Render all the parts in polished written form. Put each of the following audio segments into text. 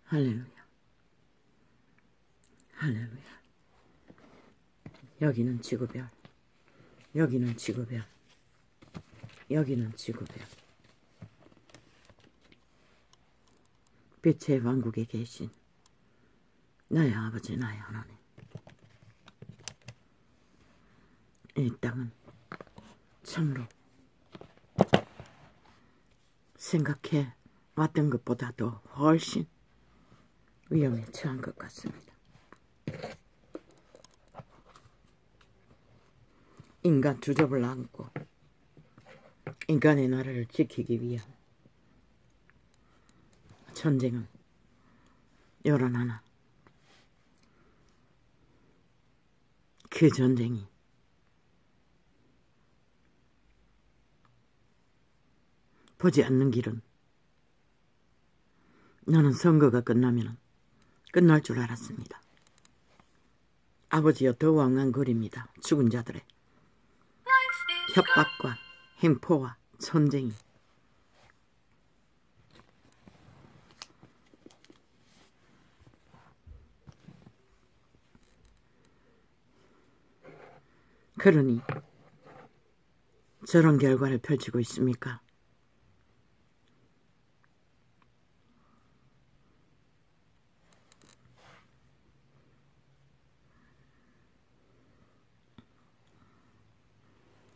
할렐루야. 할렐루야. 여기는 지구별. 여기는 지구별. 여기는 지구별. 빛의 왕국에 계신 나의 아버지, 나의 하나님. 이 땅은 참으로 생각해 왔던 것보다도 훨씬 위험에 처한 것 같습니다. 인간 주접을 안고 인간의 나라를 지키기 위한 전쟁은 열어나나 그 전쟁이 보지 않는 길은 나는 선거가 끝나면 끝날 줄 알았습니다. 아버지여 더 왕왕거립니다. 죽은 자들의 협박과 횡포와 전쟁이 그러니 저런 결과를 펼치고 있습니까?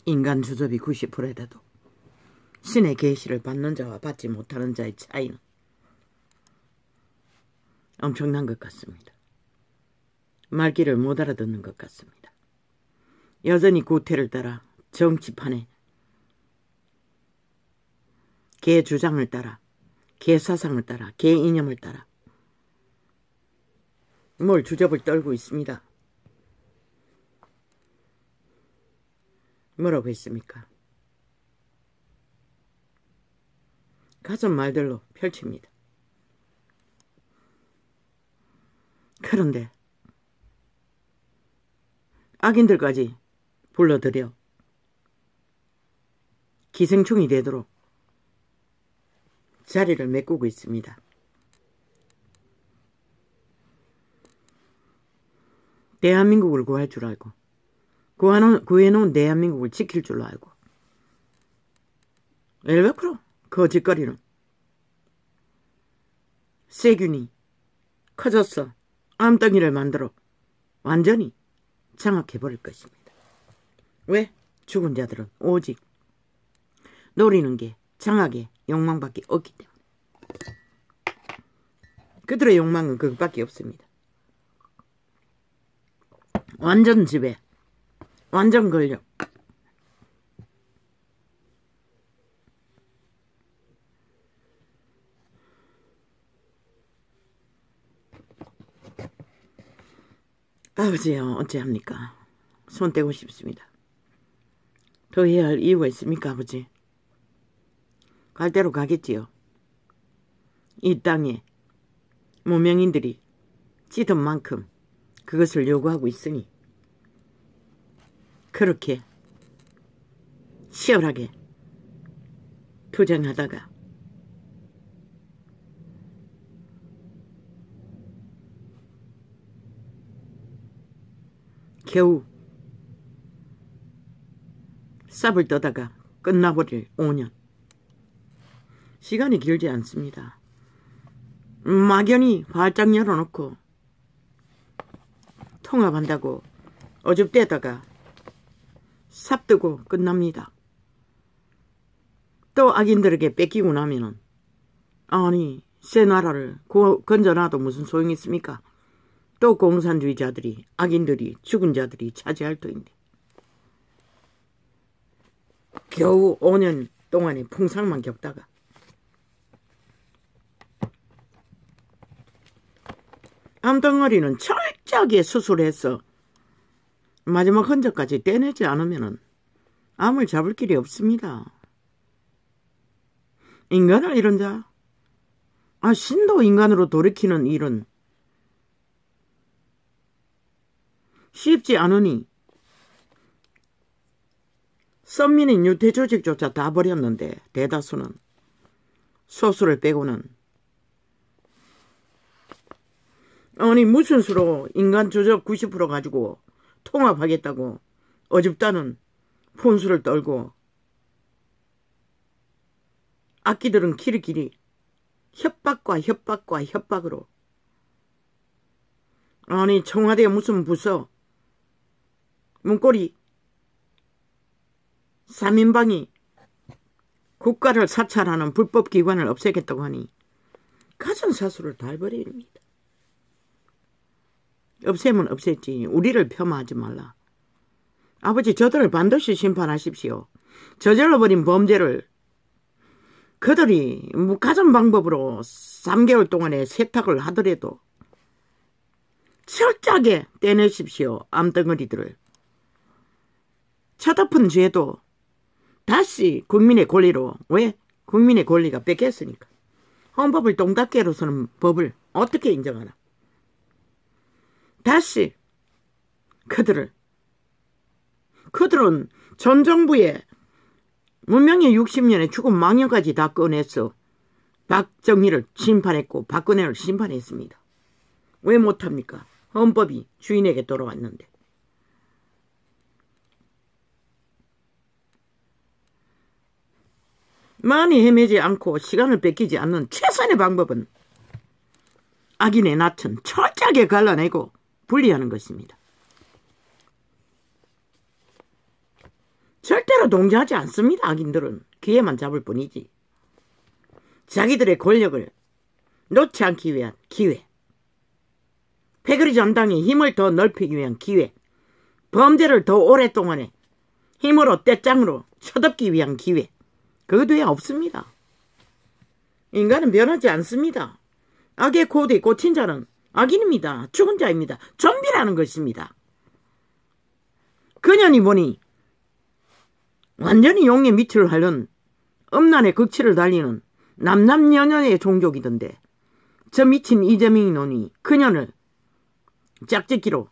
인간 주접이 90%에도 신의 계시를 받는 자와 받지 못하는 자의 차이는 엄청난 것 같습니다. 말귀를 못 알아듣는 것 같습니다. 여전히 구태를 따라 정치판에 개 주장을 따라 개 사상을 따라 개 이념을 따라 뭘 주접을 떨고 있습니다. 뭐라고 했습니까? 가슴 말들로 펼칩니다. 그런데 악인들까지 불러들여 기생충이 되도록 자리를 메꾸고 있습니다. 대한민국을 구할 줄 알고 구해놓은 대한민국을 지킬 줄로 알고 엘베프로 거짓거리는 세균이 커져서 암덩이를 만들어 완전히 장악해버릴 것입니다. 왜? 죽은 자들은 오직 노리는 게 장악의 욕망밖에 없기 때문에. 그들의 욕망은 그것밖에 없습니다. 완전 지배, 완전 권력. 아버지요, 어찌합니까? 손 떼고 싶습니다. 더 해야 할 이유가 있습니까, 아버지? 갈 대로 가겠지요. 이 땅에 무명인들이 찌든 만큼 그것을 요구하고 있으니 그렇게 치열하게 투쟁하다가 겨우 쌉을 떠다가 끝나버릴 5년. 시간이 길지 않습니다. 막연히 활짝 열어놓고 통합한다고 어줍대다가 삽뜨고 끝납니다. 또 악인들에게 뺏기고 나면은 아니 새 나라를 건져놔도 무슨 소용이 있습니까? 또 공산주의자들이 악인들이 죽은 자들이 차지할 터인데 겨우 5년 동안의 풍상만 겪다가 암덩어리는 철저하게 수술해서 마지막 흔적까지 떼내지 않으면 암을 잡을 길이 없습니다. 인간을 이런 자, 신도 인간으로 돌이키는 일은 쉽지 않으니 선민인 유태조직조차 다 버렸는데 대다수는 소수를 빼고는 아니 무슨 수로 인간 주적 90% 가지고 통합하겠다고 어줍다는 폰수를 떨고 악기들은 키리키리 협박과 협박과 협박으로 아니 청와대가 무슨 부서 문고리 3인방이 국가를 사찰하는 불법기관을 없애겠다고 하니 가정사수를 다 해버립니다. 없애면 없앴지 우리를 폄하하지 말라. 아버지 저들을 반드시 심판하십시오. 저질러버린 범죄를 그들이 무가전 방법으로 3개월 동안에 세탁을 하더라도 철저하게 떼내십시오. 암덩어리들을. 쳐덮은 죄도 다시 국민의 권리로. 왜? 국민의 권리가 뺏겼으니까. 헌법을 똥닦개로 쓰는 법을 어떻게 인정하나. 다시 그들은 전 정부의 문명의 60년의 죽은 망령까지 다 꺼냈어. 박정희를 심판했고 박근혜를 심판했습니다. 왜 못합니까? 헌법이 주인에게 돌아왔는데. 많이 헤매지 않고 시간을 뺏기지 않는 최선의 방법은 악인의 낯은 철저하게 갈라내고 분리하는 것입니다. 절대로 동조하지 않습니다. 악인들은 기회만 잡을 뿐이지. 자기들의 권력을 놓지 않기 위한 기회, 패거리 전당의 힘을 더 넓히기 위한 기회, 범죄를 더 오랫동안에 힘으로 떼짱으로 쳐덮기 위한 기회, 그것 외에 없습니다. 인간은 변하지 않습니다. 악의 코드에 꽂힌 자는 악인입니다. 죽은 자입니다. 좀비라는 것입니다. 그년이 보니 완전히 용의 밑을 하려는 음란의 극치를 달리는 남남여녀의 종족이던데 저 미친 이재명이 노니 그년을 짝짓기로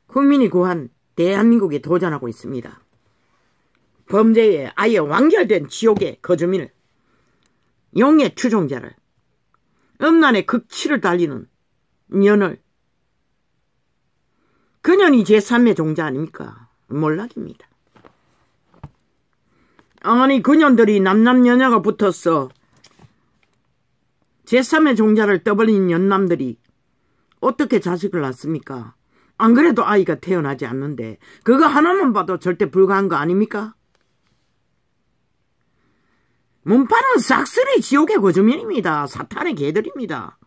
국민이 구한 대한민국에 도전하고 있습니다. 범죄에 아예 완결된 지옥의 거주민을, 용의 추종자를, 음란의 극치를 달리는 년을, 그년이 제3의 종자 아닙니까? 몰락입니다. 아니 그년들이 남남여녀가 붙었어. 제3의 종자를 떠벌린 연남들이 어떻게 자식을 낳습니까? 안 그래도 아이가 태어나지 않는데 그거 하나만 봐도 절대 불가한 거 아닙니까? 문파는 싹쓸이 지옥의 거주민입니다. 사탄의 개들입니다.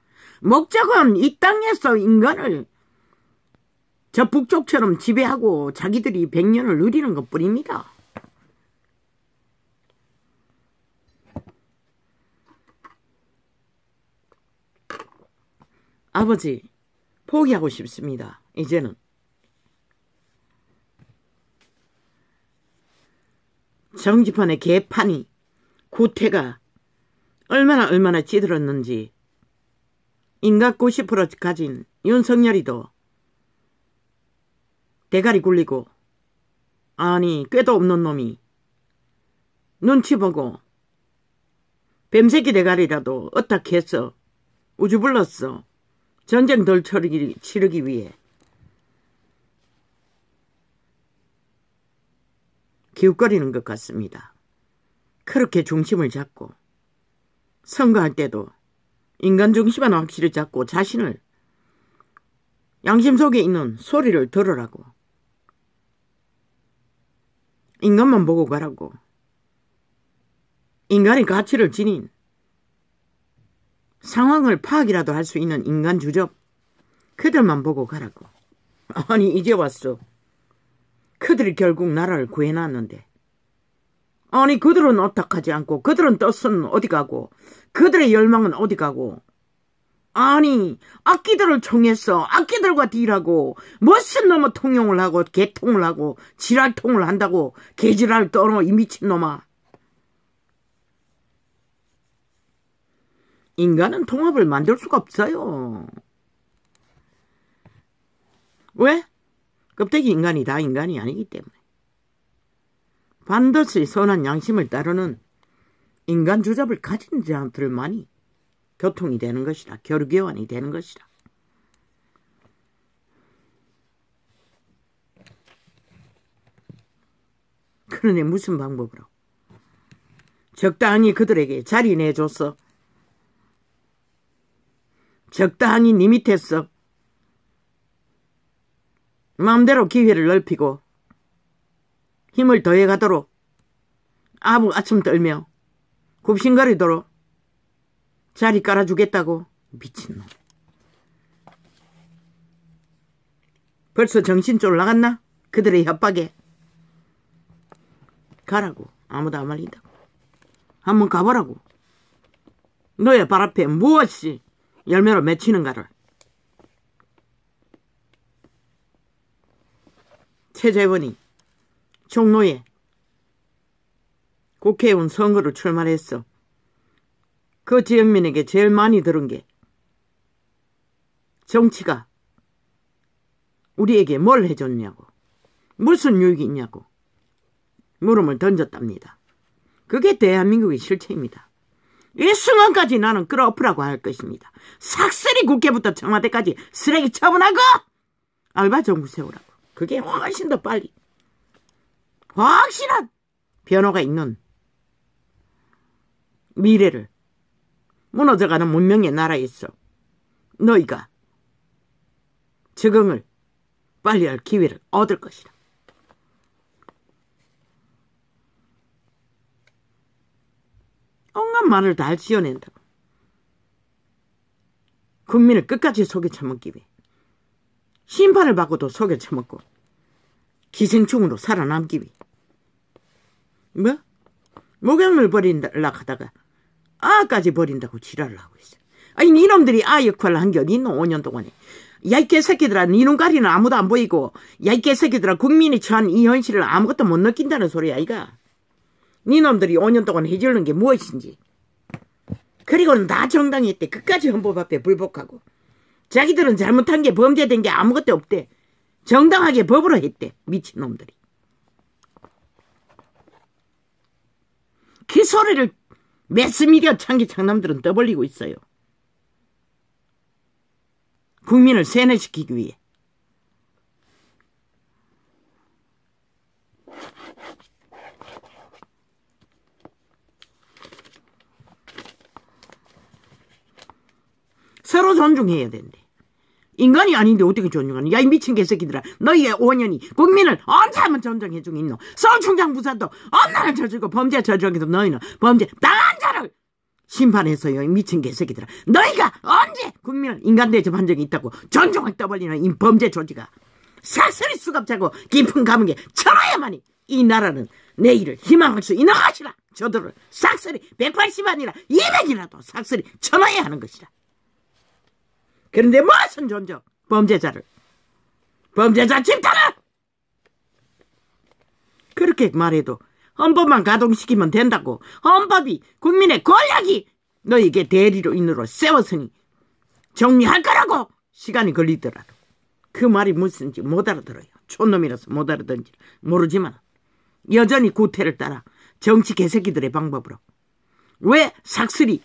목적은 이 땅에서 인간을 저 북쪽처럼 지배하고 자기들이 100년을 누리는 것뿐입니다. 아버지, 포기하고 싶습니다. 이제는. 정치판의 개판이, 구태가 얼마나 찌들었는지 인간 90% 가진 윤석열이도 대가리 굴리고 아니 꾀도 없는 놈이 눈치 보고 뱀새끼 대가리라도 어떻게 해서 우주 불렀어. 전쟁 덜 치르기 위해. 기웃거리는 것 같습니다. 그렇게 중심을 잡고 선거할 때도 인간 중심만 확실히 잡고 자신을 양심 속에 있는 소리를 들으라고. 인간만 보고 가라고. 인간의 가치를 지닌 상황을 파악이라도 할 수 있는 인간 주접, 그들만 보고 가라고. 아니 이제 왔어. 그들이 결국 나라를 구해놨는데 아니 그들은 어떡하지 않고 그들은 떴으면 어디 가고 그들의 열망은 어디 가고 아니 악기들을 총해서 악기들과 딜하고 멋진 놈의 통용을 하고 개통을 하고 지랄통을 한다고 개지랄 떠노 이 미친놈아. 인간은 통합을 만들 수가 없어요. 왜? 껍데기 인간이 다 인간이 아니기 때문에. 반드시 선한 양심을 따르는 인간 주잡을 가진 자들만이 교통이 되는 것이다. 교류교환이 되는 것이다. 그러니 무슨 방법으로? 적당히 그들에게 자리 내줬어. 적당히 네 밑에서 마음대로 기회를 넓히고 힘을 더해가도록 아침 떨며 굽신거리도록 자리 깔아주겠다고. 미친놈. 벌써 정신 쫄라갔나? 그들의 협박에. 가라고. 아무도 안 말린다고. 한번 가보라고. 너의 발 앞에 무엇이 열매로 맺히는가를. 최재원이 종로에 국회의원 선거를 출마했어. 그 지역민에게 제일 많이 들은 게 정치가 우리에게 뭘 해줬냐고, 무슨 유익이 있냐고 물음을 던졌답니다. 그게 대한민국의 실체입니다. 이 순간까지 나는 끌어엎으라고 할 것입니다. 삭슬이 국회부터 청와대까지 쓰레기 처분하고 알바 정부 세우라고. 그게 훨씬 더 빨리 확실한 변화가 있는 미래를 무너져가는 문명의 나라에서 너희가 적응을 빨리 할 기회를 얻을 것이다. 온갖 말을 다 지어낸다고. 국민을 끝까지 속여 처먹기 위해 심판을 받고도 속여 처먹고 기생충으로 살아남기 위해 뭐? 목욕물 버린다 하다가 아까지 버린다고 지랄을 하고 있어. 아니 니놈들이 아 역할을 한 게 어디 있노? 5년 동안에. 야 이 개새끼들아, 니 눈가리는 아무도 안 보이고, 야 이 개새끼들아, 국민이 처한 이 현실을 아무것도 못 느낀다는 소리야 이가. 니놈들이 5년 동안 해주는 게 무엇인지. 그리고는 다 정당히 했대. 끝까지 헌법 앞에 불복하고. 자기들은 잘못한 게 범죄된 게 아무것도 없대. 정당하게 법으로 했대. 미친놈들이. 그 소리를 매스미디어 창기 창남들은 떠벌리고 있어요. 국민을 세뇌시키기 위해. 서로 존중해야 된대. 인간이 아닌데 어떻게 존중하니? 야 이 미친 개새끼들아, 너희의 5년이 국민을 언제 한번 존중해 주고 있노? 서울청장 부사도 엄나를 저지르고 범죄 저지르기도 너희는 범죄 당한 자를 심판해서요. 이 미친 개새끼들아, 너희가 언제 국민을 인간 대접한 적이 있다고 존중을 떠벌리는 이 범죄 조지가. 삭슬이 수갑차고 깊은 감옥에 처해야만이 이 나라는 내일을 희망할 수 있는 것이라. 저들을 삭슬이 180 아니라 200이라도 삭슬이 쳐넣어야 하는 것이라. 그런데 무슨 존중? 범죄자 집단을! 그렇게 말해도 헌법만 가동시키면 된다고. 헌법이 국민의 권력이 너에게 대리로 인으로 세웠으니 정리할 거라고. 시간이 걸리더라도. 그 말이 무슨지 못 알아들어요. 촌놈이라서 못 알아듣는지 모르지만 여전히 구태를 따라 정치 개새끼들의 방법으로. 왜 삭슬이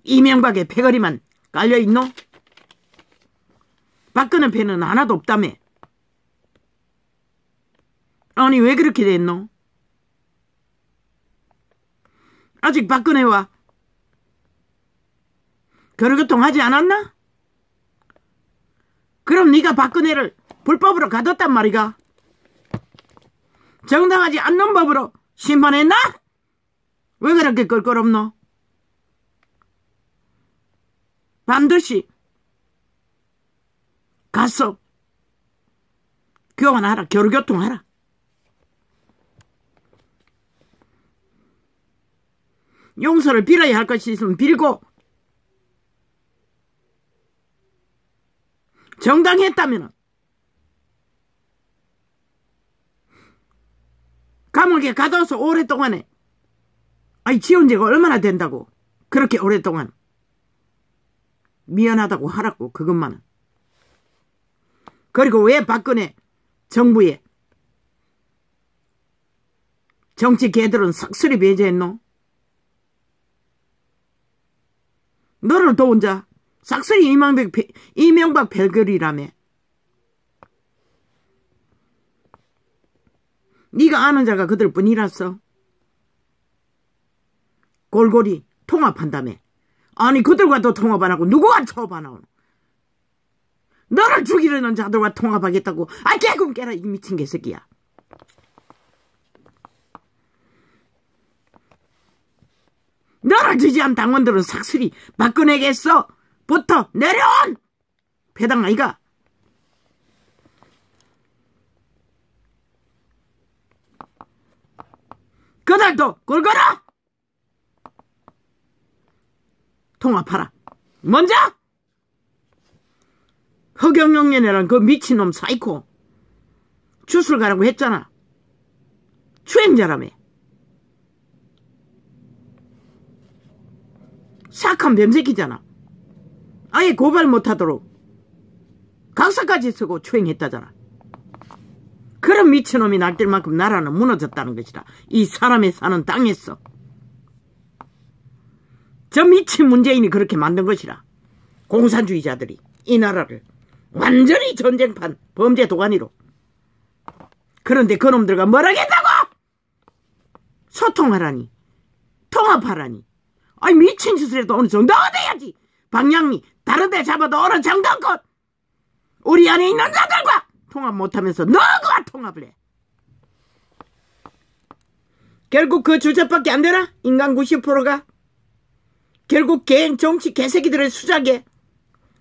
이명박의 패거리만 깔려있노? 박근혜 패는 하나도 없다며. 아니 왜 그렇게 됐노? 아직 박근혜와 교류교통하지 않았나? 그럼 네가 박근혜를 불법으로 가뒀단 말이가? 정당하지 않는 법으로 심판했나? 왜 그렇게 껄끄럽노? 반드시 가서 교환하라. 교류교통하라. 용서를 빌어야 할 것이 있으면 빌고, 정당했다면 감옥에 가둬서 오랫동안에, 아니 지원제가 얼마나 된다고 그렇게 오랫동안 미안하다고 하라고. 그것만은. 그리고 왜 박근혜 정부의 정치 개들은 삭슬이 배제했노? 너를 도운 자 싹쓸이 이명박 별결이라며. 네가 아는 자가 그들뿐이라서 골고리 통합한다며. 아니 그들과도 통합 안 하고 누구와 통합 안 하노? 너를 죽이려는 자들과 통합하겠다고. 아 개금 깨라 이 미친 개새끼야. 너를 지지한 당원들은 삭슬이 박근혜겠어. 부터 내려온 배당 아이가. 그들도 골고루 통합하라. 먼저 허경영년이란 그 미친놈 사이코 주술 가라고 했잖아. 추행자라며. 사악한 뱀새끼잖아. 아예 고발 못하도록 각서까지 쓰고 추행했다잖아. 그런 미친놈이 날뛸 만큼 나라는 무너졌다는 것이다. 이 사람이 사는 땅에서. 저 미친 문재인이 그렇게 만든 것이라. 공산주의자들이 이 나라를 완전히 전쟁판 범죄 도가니로. 그런데 그놈들과 뭐라겠다고? 소통하라니, 통합하라니. 아니 미친 짓을 해도 어느 정도 돼야지. 방향이 다른 데 잡아도 어느 정도껏 우리 안에 있는 자들과 통합 못하면서 너그와 통합을 해. 결국 그 주제밖에 안 되나? 인간 90%가 결국 개행 정치 개새끼들의 수작에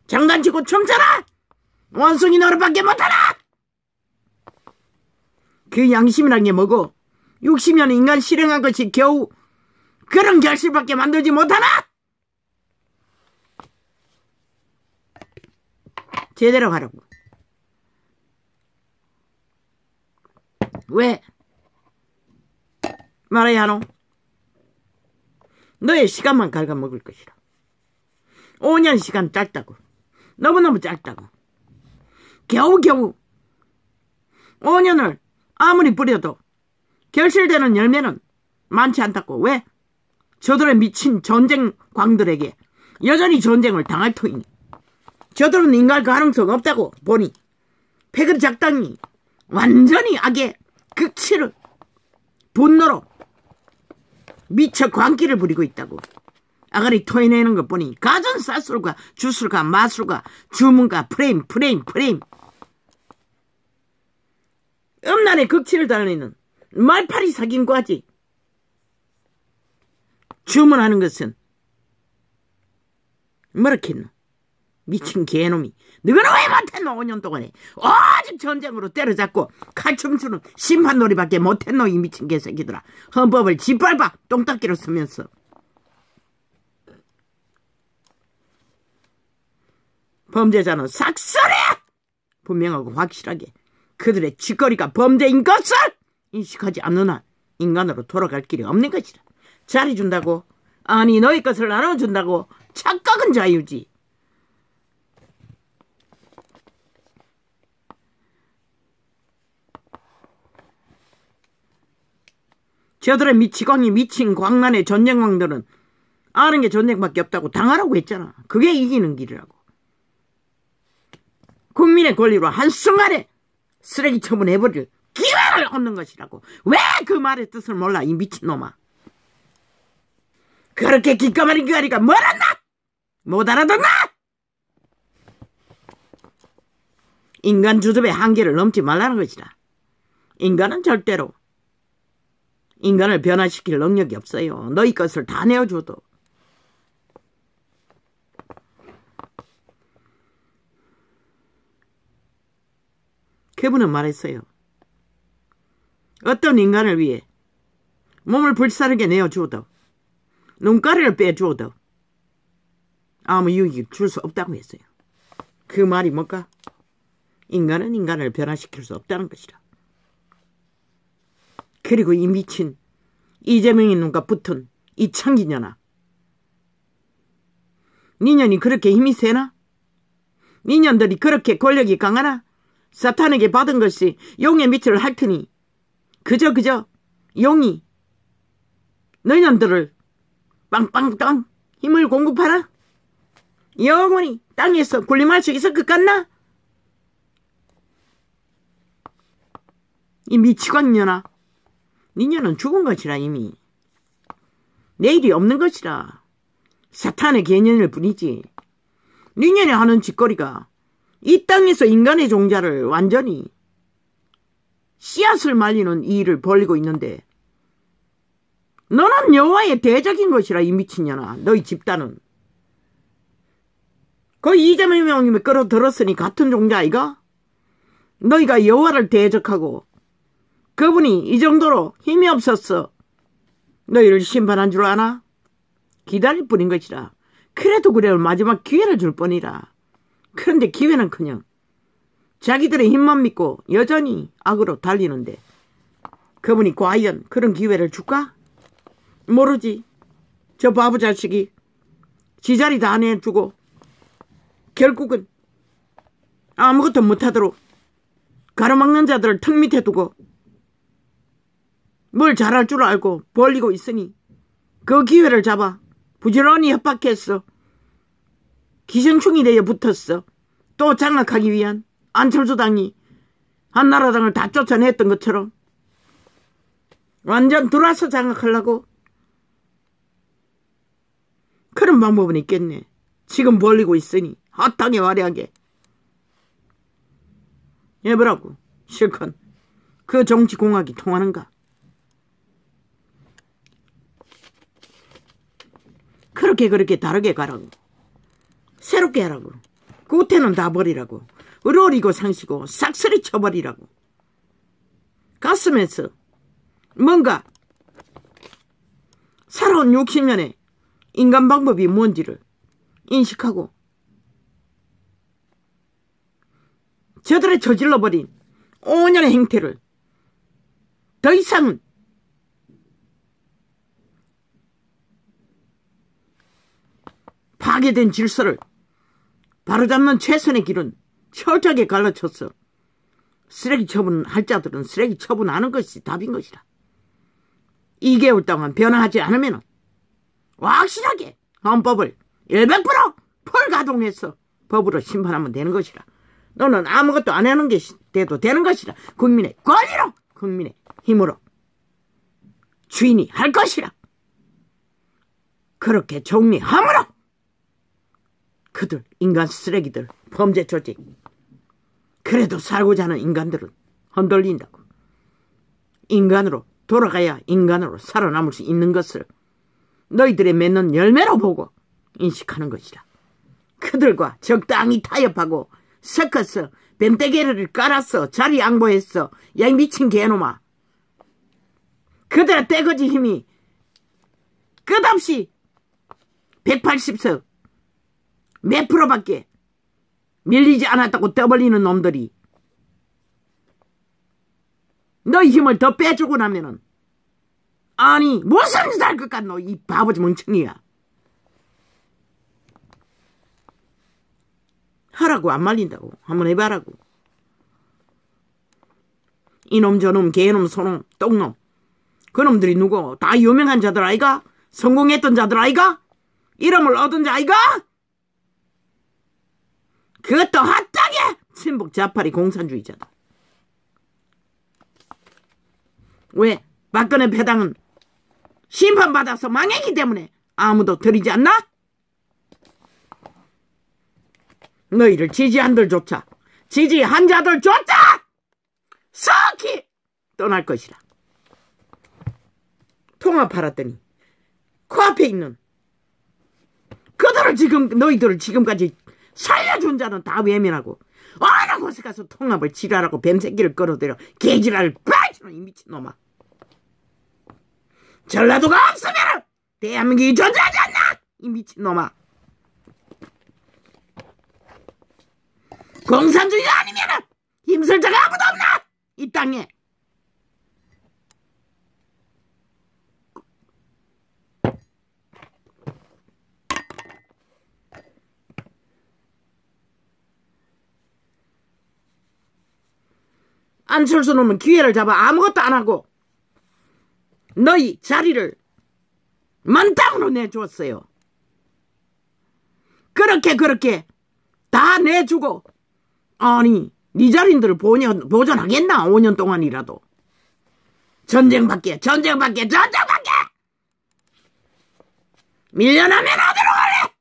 장난치고 춤춰라. 원숭이 노릇밖에 못하나? 그 양심이란 게 뭐고 60년 인간 실행한 것이 겨우 그런 결실밖에 만들지 못하나? 제대로 하라고. 왜 말해야 하노? 너의 시간만 갉아먹을 것이라. 5년 시간 짧다고. 너무너무 짧다고. 겨우겨우 5년을 아무리 뿌려도 결실되는 열매는 많지 않다고. 왜? 저들의 미친 전쟁광들에게 여전히 전쟁을 당할 터이니. 저들은 인간 가능성 없다고 보니 패거리 작당이 완전히 악의 극치를 분노로 미쳐 광기를 부리고 있다고. 아가리 토해내는 것 보니 가전 쌀술과 주술과 마술과 주문과 프레임. 음란의 극치를 달리는 말파리 사기과지. 주문하는 것은 뭐라겠노? 미친 개놈이. 너는 왜 못했노? 5년 동안에 오직 전쟁으로 때려잡고 칼춤추는 심판놀이밖에 못했노? 이 미친 개새끼들아. 헌법을 짓밟아 똥닦기로 쓰면서. 범죄자는 삭설해! 분명하고 확실하게 그들의 짓거리가 범죄인 것을 인식하지 않는 한 인간으로 돌아갈 길이 없는 것이다. 잘해준다고? 아니 너희 것을 나눠준다고? 착각은 자유지. 저들의 미치광이 미친 광란의 전쟁왕들은 아는 게 전쟁밖에 없다고 당하라고 했잖아. 그게 이기는 길이라고. 국민의 권리로 한순간에 쓰레기 처분해버릴 기회를 얻는 것이라고. 왜 그 말의 뜻을 몰라 이 미친놈아. 그렇게 기가 막힌 그 아리가 뭐랬나? 못 알아듣나? 인간 주접의 한계를 넘지 말라는 것이다. 인간은 절대로 인간을 변화시킬 능력이 없어요. 너희 것을 다 내어줘도. 그분은 말했어요. 어떤 인간을 위해 몸을 불사르게 내어주어도 눈가리를 빼주어도 아무 유익을 줄 수 없다고 했어요. 그 말이 뭘까? 인간은 인간을 변화시킬 수 없다는 것이라. 그리고 이 미친 이재명이 눈과 붙은 이 창기년아. 니년이 그렇게 힘이 세나? 니년들이 그렇게 권력이 강하나? 사탄에게 받은 것이 용의 밑을 핥으니 그저 용이 너희년들을 빵빵빵 힘을 공급하나? 영원히 땅에서 군림할 수 있을 것 같나? 이 미치광년아, 니년은 죽은 것이라. 이미 내일이 없는 것이라. 사탄의 개념일 뿐이지. 니년이 하는 짓거리가 이 땅에서 인간의 종자를 완전히 씨앗을 말리는 이 일을 벌이고 있는데, 너는 여호와의 대적인 것이라. 이 미친년아, 너희 집단은. 그 이재명님이 끌어들었으니 같은 종자 아이가? 너희가 여호와를 대적하고 그분이 이 정도로 힘이 없었어 너희를 심판한 줄 아나? 기다릴 뿐인 것이라. 그래도 그래 마지막 기회를 줄 뻔이라. 그런데 기회는커녕 자기들의 힘만 믿고 여전히 악으로 달리는데, 그분이 과연 그런 기회를 줄까? 모르지. 저 바보 자식이 지 자리 다 내주고 결국은 아무것도 못하도록 가로막는 자들을 턱 밑에 두고 뭘 잘할 줄 알고 벌리고 있으니 그 기회를 잡아 부지런히 협박했어. 기생충이 되어 붙었어. 또 장악하기 위한 안철수 당이 한나라당을 다 쫓아냈던 것처럼 완전 들어와서 장악하려고. 그런 방법은 있겠네. 지금 벌리고 있으니 핫하게 화려하게 해보라고. 실컷 그 정치공학이 통하는가. 그렇게 다르게 가라고. 새롭게 하라고. 구태는 다 버리라고. 의로리고 상시고 싹쓸이 쳐버리라고. 가슴에서 뭔가 살아온 60년의 인간 방법이 뭔지를 인식하고, 저들의 저질러버린 5년의 행태를 더 이상은 파괴된 질서를 바로잡는 최선의 길은 철저하게 갈라쳤어. 쓰레기 처분할 자들은 쓰레기 처분하는 것이 답인 것이라. 2개월 동안 변화하지 않으면 확실하게 헌법을 100% 풀가동해서 법으로 심판하면 되는 것이라. 너는 아무것도 안 하는 게 돼도 되는 것이라. 국민의 권리로, 국민의 힘으로 주인이 할 것이라. 그렇게 정리함으로 그들 인간 쓰레기들, 범죄 조직, 그래도 살고자 하는 인간들은 흔들린다고. 인간으로 돌아가야 인간으로 살아남을 수 있는 것을 너희들의 맺는 열매로 보고 인식하는 것이라. 그들과 적당히 타협하고 섞어서 뱀떼개를 깔아서 자리 양보했어. 야, 이 미친 개놈아. 그들의 떼거지 힘이 끝없이 180석 몇 프로밖에 밀리지 않았다고 떠벌리는 놈들이 너희 힘을 더 빼주고 나면은, 아니 무슨 짓 할 것 같노 이 바보지 멍청이야. 하라고. 안 말린다고. 한번 해봐라고. 이놈 저놈 개놈 소놈 똥놈 그놈들이 누구? 다 유명한 자들 아이가? 성공했던 자들 아이가? 이름을 얻은 자 아이가? 그것도 핫하게 친북 자파리 공산주의자다. 왜? 박근혜 패당은 심판받아서 망했기 때문에 아무도 들이지 않나? 너희를 지지한들조차, 지지한 자들조차 석히 떠날 것이라. 통합하라더니 코앞에 있는 그들을 지금, 너희들을 지금까지 살려준 자는 다 외면하고 어느 곳에 가서 통합을 지랄하고 뱀새끼를 끌어들여 개지랄을 빠지는 이 미친놈아. 전라도가 없으면 대한민국이 존재하지 않나 이 미친놈아. 공산주의 아니면 힘쓸 자가 아무도 없나 이 땅에. 안철수 놈은 기회를 잡아 아무것도 안 하고 너희 자리를 만땅으로 내주었어요. 그렇게 다 내주고 아니 네 자린들을 보존하겠나 5년 동안이라도. 전쟁밖에 밀려나면 어디로 갈래?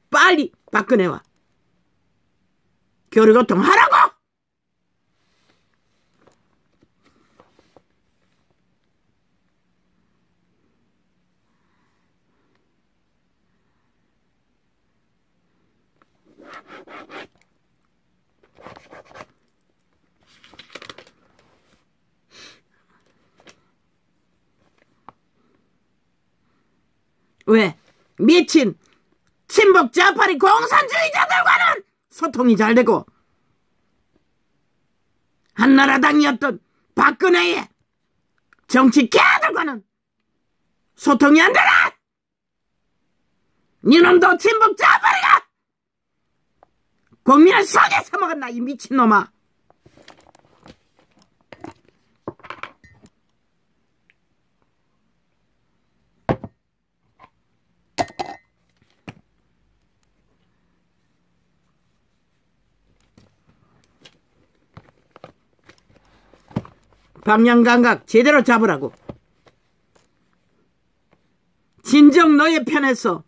빨리 박근혜와 교류교통 하라고. 왜? 미친 친북 좌파리 공산주의자들과는 소통이 잘 되고 한나라당이었던 박근혜의 정치 개들과는 소통이 안 되나? 니놈도 친북 좌파리가 국민을 속에 써먹었나 이 미친놈아. 방향감각 제대로 잡으라고. 진정 너의 편에서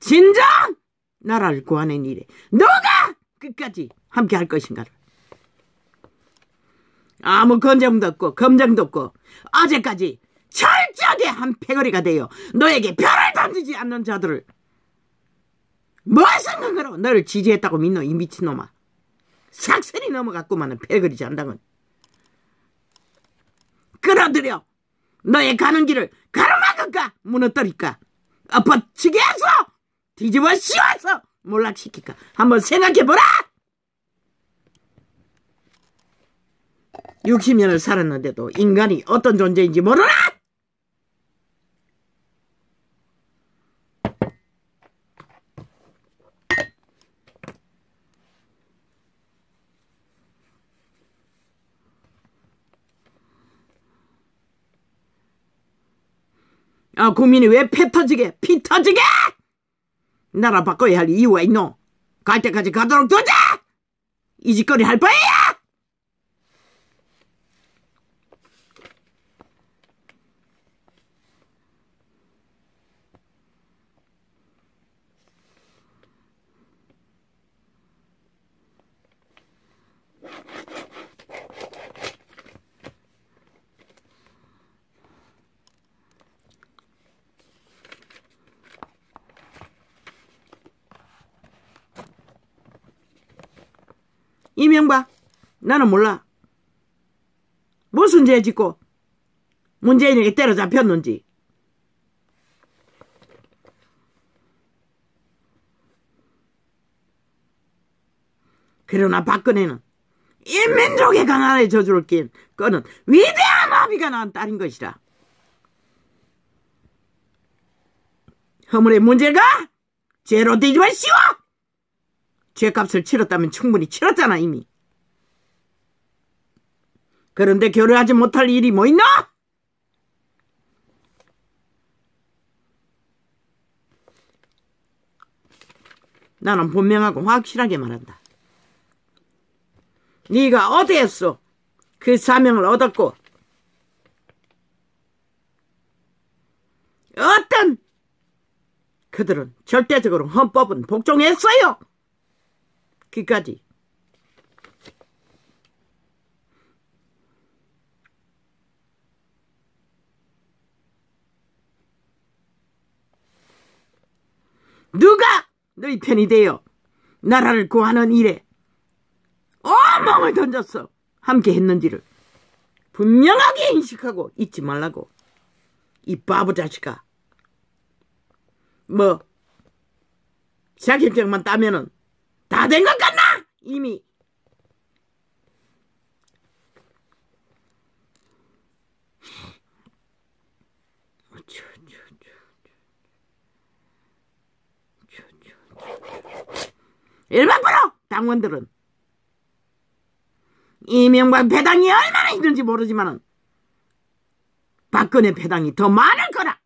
진정 나라를 구하는 일에 너가 끝까지 함께 할 것인가를. 아무 건정도 없고 검증도 없고 어제까지 철저하게 한 패거리가 되어 너에게 별을 던지지 않는 자들을 무슨 근거로 너를 지지했다고 믿노 이 미친놈아. 삭선이 넘어갔구만은 패거리 잔당은. 끌어들여 너의 가는 길을 가로막을까 무너뜨릴까 엎어치게 해서 뒤집어 씌워서 몰락시킬까 한번 생각해보라. 60년을 살았는데도 인간이 어떤 존재인지 모르나? 국민이 왜 피 터지게 나라 바꿔야 할 이유가 있노? 갈 때까지 가도록 두자. 이 짓거리 할 바에야. 이명박 나는 몰라. 무슨 죄 짓고 문재인에게 때려잡혔는지. 그러나 박근혜는 인민족의 강한에 저주를 낀 그는 위대한 아비가 낳은 딸인 것이라. 허물의 문제가 죄로 뒤집어 씌워. 죄값을 치렀다면 충분히 치렀잖아 이미. 그런데 교류하지 못할 일이 뭐 있나? 나는 분명하고 확실하게 말한다. 네가 어디에서 그 사명을 얻었고 어떤 그들은 절대적으로 헌법은 복종했어요. 그까지. 누가 너희 편이 되어 나라를 구하는 일에 온몸을 던졌어 함께 했는지를 분명하게 인식하고 잊지 말라고. 이 바보 자식아. 뭐 자격증만 따면은 다 된 것 같나? 이미. 일반부로 당원들은 이명박 배당이 얼마나 힘든지 모르지만은 박근혜 배당이 더 많을 거라.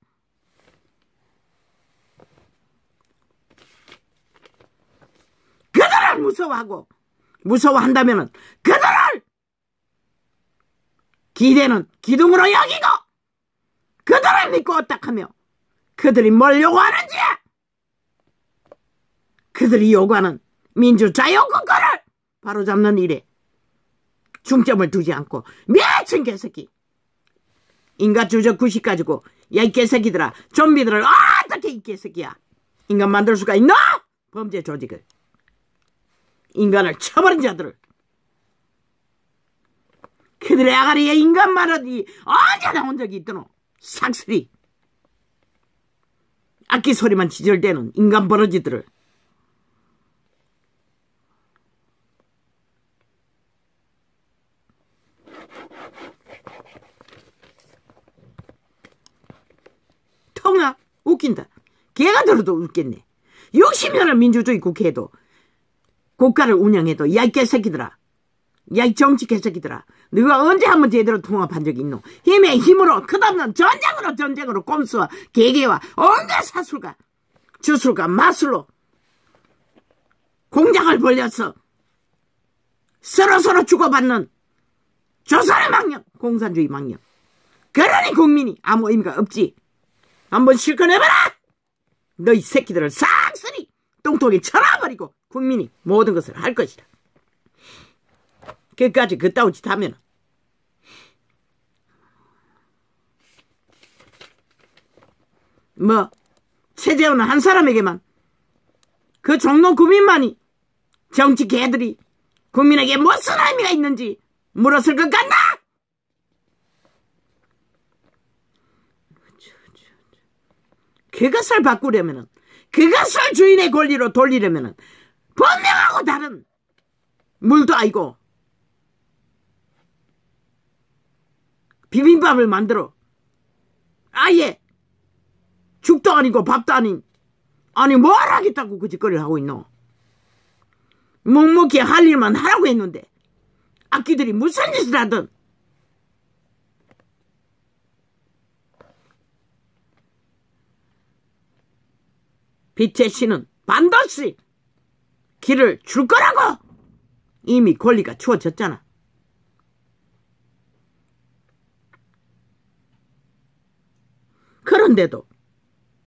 무서워하고 무서워한다면은 그들을 기대는 기둥으로 여기고 그들을 믿고 어떡하며 그들이 뭘 요구하는지 그들이 요구하는 민주자유국가를 바로잡는 일에 중점을 두지 않고 미친 개새끼 인간주적 구식 가지고 야 이 개새끼들아 좀비들을 어떻게 이 개새끼야 인간 만들 수가 있나? 범죄 조직을 인간을 쳐버린 자들을 그들의 아가리에 인간 말하니 언제 나온 적이 있더노 삭슬이 악기 소리만 지절대는 인간 버러지들을 통아 웃긴다. 걔가 들어도 웃겠네. 60년을 민주주의 국회에도 국가를 운영해도 야 이 개새끼들아 야 이 정치 개새끼들아 너가 언제 한번 제대로 통합한 적이 있노? 힘의 힘으로 끝없는 전쟁으로 꼼수와 계계와 온갖 사술과 주술과 마술로 공장을 벌려서 서로 주고받는 조선의 망령 공산주의 망령 그러니 국민이 아무 의미가 없지. 한번 실컷 해봐라. 너희 새끼들을 싹쓸이 똥통에 쳐놔버리고 국민이 모든 것을 할 것이다. 끝까지 그따위 짓 하면 뭐 최재훈은 한 사람에게만 그 종로 구민만이 정치 개들이 국민에게 무슨 의미가 있는지 물었을 것 같나? 그것을 바꾸려면은 그것을 주인의 권리로 돌리려면은 분명하고 다른 물도 아니고 비빔밥을 만들어 아예 죽도 아니고 밥도 아닌 아니 뭘 하겠다고 그 짓거리를 하고 있노. 묵묵히 할 일만 하라고 했는데 악기들이 무슨 짓을 하든 빛의 신은 반드시 길을 줄 거라고 이미 권리가 주어졌잖아. 그런데도